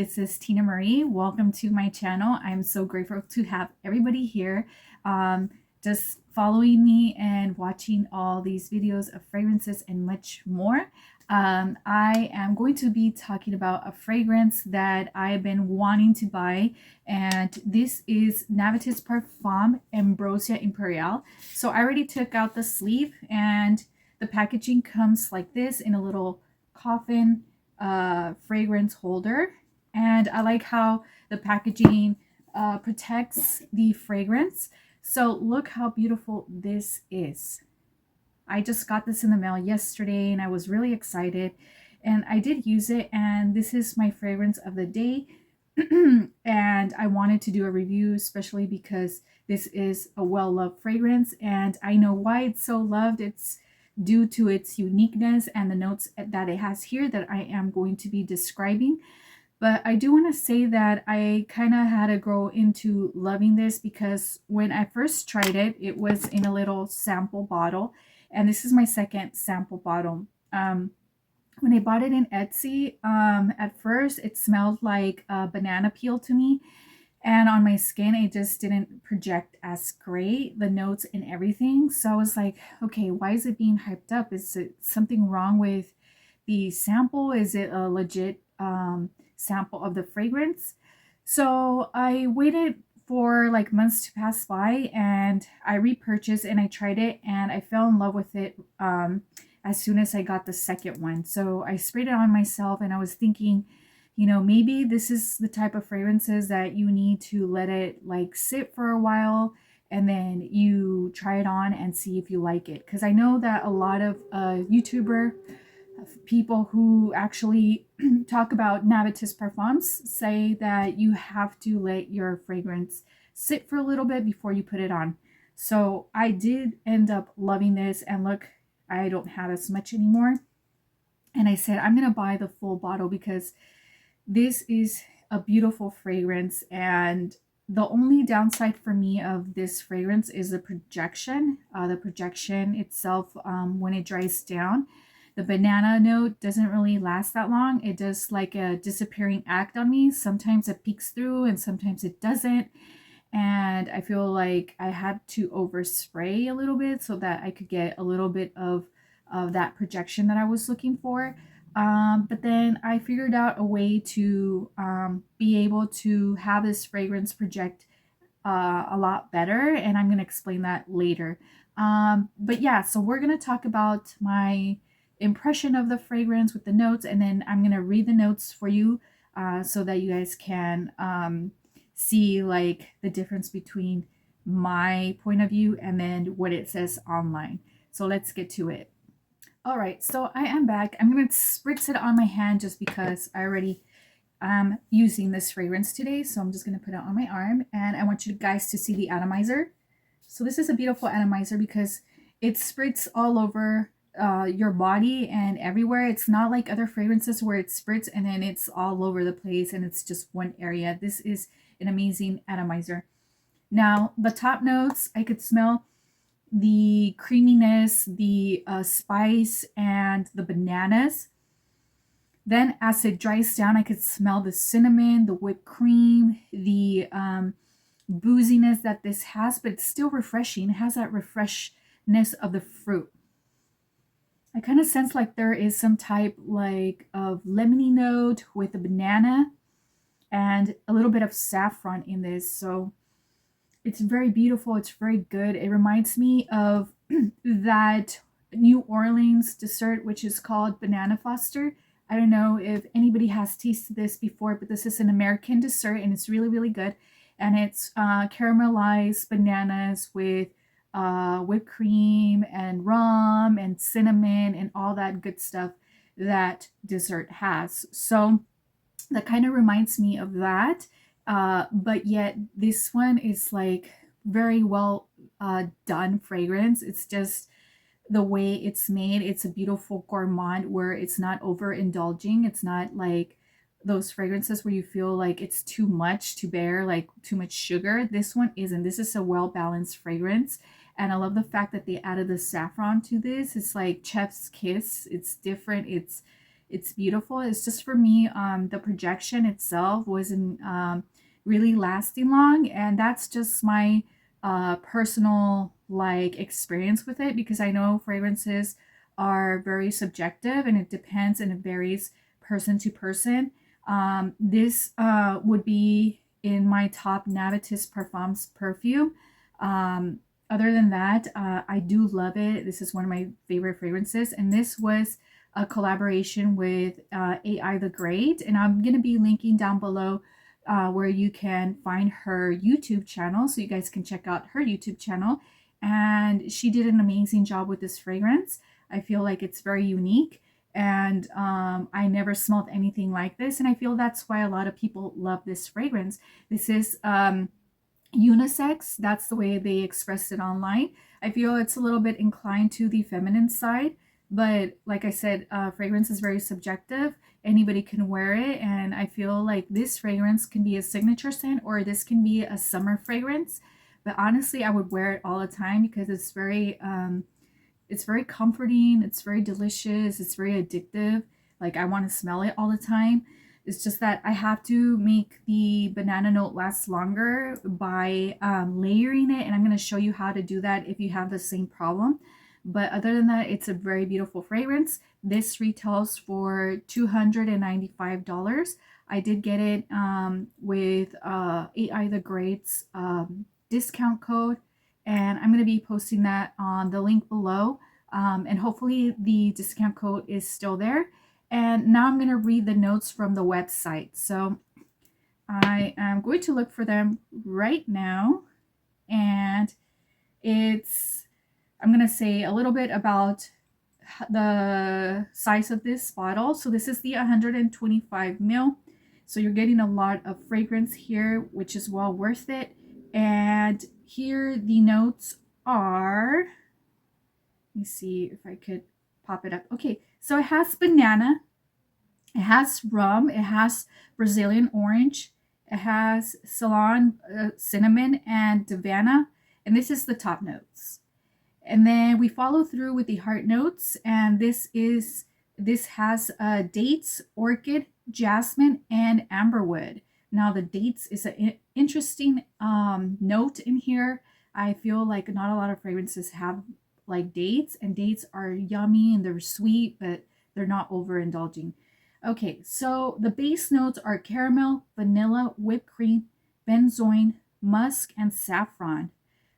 this is Tina Marie. Welcome to my channel. I'm so grateful to have everybody here just following me and watching all these videos of fragrances and much more. I am going to be talking about a fragrance that I've been wanting to buy, and this is Navitus Parfum Ambrosia Imperiale. So I already took out the sleeve, and the packaging comes like this in a little coffin fragrance holder, and I like how the packaging protects the fragrance. So look how beautiful this is. I just got this in the mail yesterday and I was really excited, and I did use it, and this is my fragrance of the day. And I wanted to do a review, especially because this is a well-loved fragrance, and I know why it's so loved. It's due to its uniqueness and the notes that it has here that I am going to be describing. But I do want to say that I kind of had to grow into loving this, because when I first tried it, it was in a little sample bottle, and this is my second sample bottle. When I bought it in Etsy, at first it smelled like a banana peel to me, and on my skin it just didn't project as great, the notes and everything. So I was like, okay, why is it being hyped up? Is it something wrong with the sample? Is it a legit sample of the fragrance? So I waited for like months to pass by, and I repurchased and I tried it, and I fell in love with it as soon as I got the second one. So I sprayed it on myself, and I was thinking, you know, maybe this is the type of fragrances that you need to let it like sit for a while, and then you try it on and see if you like it. Because I know that a lot of YouTuber people who actually talk about Navitus parfums say that you have to let your fragrance sit for a little bit before you put it on. So I did end up loving this, and look, I don't have as much anymore. And I said, I'm going to buy the full bottle because this is a beautiful fragrance, and the only downside for me of this fragrance is the projection. The projection itself, when it dries down, the banana note doesn't really last that long. It does like a disappearing act on me. Sometimes it peeks through and sometimes it doesn't. And I feel like I had to overspray a little bit so that I could get a little bit of that projection that I was looking for. But then I figured out a way to be able to have this fragrance project a lot better, and I'm going to explain that later. But yeah, so we're going to talk about my impression of the fragrance with the notes, and then I'm going to read the notes for you so that you guys can see like the difference between my point of view and then what it says online. So let's get to it. All right, so I am back. I'm going to spritz it on my hand just because I already am using this fragrance today. So I'm just going to put it on my arm, and I want you guys to see the atomizer. So this is a beautiful atomizer because it spritz all over your body and everywhere. It's not like other fragrances where it spritz and then it's all over the place and it's just one area. This is an amazing atomizer. Now, the top notes, I could smell the creaminess, the spice, and the bananas. Then as it dries down, I could smell the cinnamon, the whipped cream, the booziness that this has, but it's still refreshing. It has that refreshness of the fruit. I kind of sense like there is some type like of lemony note with a banana and a little bit of saffron in this. So it's very beautiful. It's very good. It reminds me of that New Orleans dessert, which is called Banana Foster. I don't know if anybody has tasted this before, but this is an American dessert, and it's really, really good. And it's caramelized bananas with whipped cream and rum and cinnamon and all that good stuff that dessert has. So that kind of reminds me of that. But yet this one is like very well done fragrance. It's just the way it's made. It's a beautiful gourmand where it's not overindulging. It's not like those fragrances where you feel like it's too much to bear, like too much sugar. This one isn't. This is a well-balanced fragrance. And I love the fact that they added the saffron to this. It's like chef's kiss. It's different. It's beautiful. It's just for me, the projection itself wasn't really lasting long, and that's just my personal like experience with it, because I know fragrances are very subjective and it depends and it varies person to person. This would be in my top Navitus Parfums perfume. Other than that, I do love it. This is one of my favorite fragrances, and this was a collaboration with AI the Great, and I'm going to be linking down below where you can find her YouTube channel, so you guys can check out her YouTube channel. And she did an amazing job with this fragrance. I feel like it's very unique, and I never smelled anything like this, and I feel that's why a lot of people love this fragrance. This is unisex. That's the way they expressed it online. I feel it's a little bit inclined to the feminine side, but like I said, fragrance is very subjective. Anybody can wear it, and I feel like this fragrance can be a signature scent, or this can be a summer fragrance. But honestly, I would wear it all the time because it's very comforting, it's very delicious, it's very addictive. Like, I want to smell it all the time. It's just that I have to make the banana note last longer by layering it, and I'm going to show you how to do that if you have the same problem. But other than that, it's a very beautiful fragrance. This retails for $295. I did get it with AI the Great's discount code, and I'm going to be posting that on the link below, and hopefully the discount code is still there. And now I'm going to read the notes from the website. So I am going to look for them right now, and I'm going to say a little bit about the size of this bottle. So this is the 125 ml. So you're getting a lot of fragrance here, which is well worth it. And here the notes are, let me see if I could pop it up. Okay, so it has banana, it has rum, it has Brazilian orange, it has Ceylon cinnamon and Havana, and this is the top notes. And then we follow through with the heart notes, and this has dates, orchid, jasmine, and amberwood. Now the dates is an interesting note in here. I feel like not a lot of fragrances have like dates, and dates are yummy and they're sweet, but they're not overindulging. Okay, so the base notes are caramel, vanilla, whipped cream, benzoin, musk, and saffron.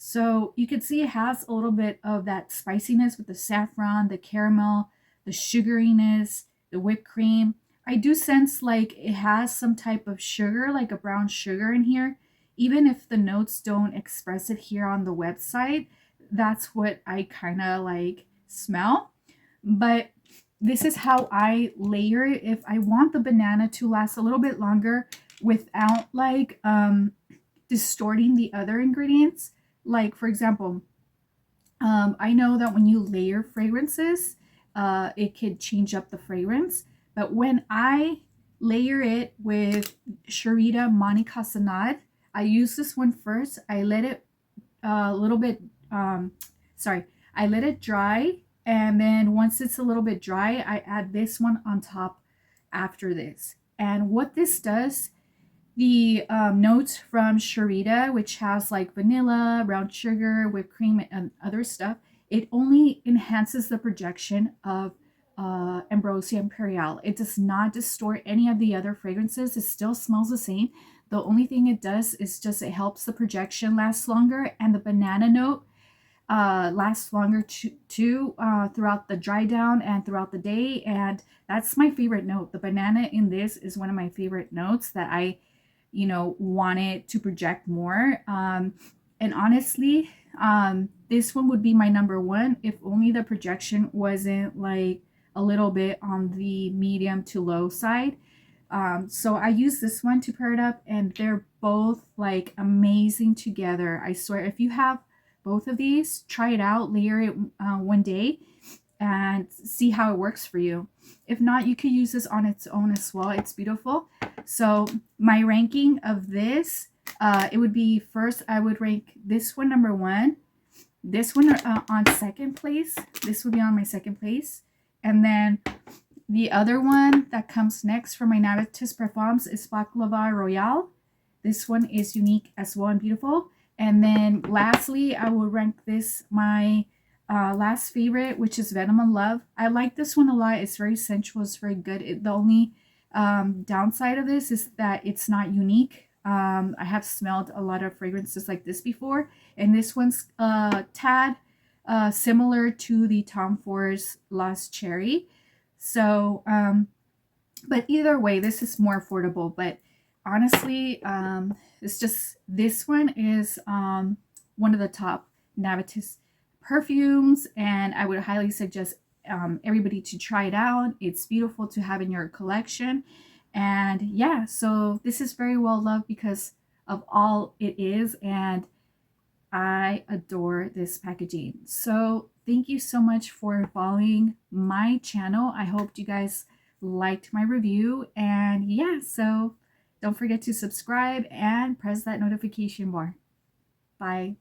So you can see it has a little bit of that spiciness with the saffron, the caramel, the sugariness, the whipped cream. I do sense like it has some type of sugar, like a brown sugar in here. Even if the notes don't express it here on the website, that's what I kind of like smell. But this is how I layer it if I want the banana to last a little bit longer without like distorting the other ingredients. Like, for example, I know that when you layer fragrances, it could change up the fragrance. But when I layer it with Sharita Mahni Cassonade, I use this one first. I let it a little bit, I let it dry. And then once it's a little bit dry, I add this one on top after this. And what this does, the notes from Sharita, which has like vanilla, brown sugar, whipped cream, and other stuff, it only enhances the projection of Ambrosia Imperiale. It does not distort any of the other fragrances. It still smells the same. The only thing it does is just it helps the projection last longer, and the banana note lasts longer too throughout the dry down and throughout the day. And that's my favorite note. The banana in this is one of my favorite notes that I wanted to project more. And honestly, this one would be my number one if only the projection wasn't like a little bit on the medium to low side. So I use this one to pair it up, and they're both like amazing together. I swear, if you have both of these, try it out, layer it one day, and see how it works for you. If not, you could use this on its own as well. It's beautiful. So my ranking of this, it would be, first I would rank this one number one, this one on second place. This would be on my second place, and then The other one that comes next from my Navitus Parfums is Baklava Royale. This one is unique as well and beautiful. And then lastly, I will rank this my last favorite, which is Venom and Love. I like this one a lot. It's very sensual. It's very good. The only downside of this is that it's not unique. I have smelled a lot of fragrances like this before, and this one's tad similar to the Tom Ford's Lost Cherry. So, but either way, this is more affordable. But honestly, it's just, this one is one of the top Navitus perfumes, and I would highly suggest everybody to try it out. It's beautiful to have in your collection. And yeah, so this is very well loved because of all it is, and I adore this packaging. So thank you so much for following my channel. I hope you guys liked my review, and yeah, so don't forget to subscribe and press that notification bar. Bye.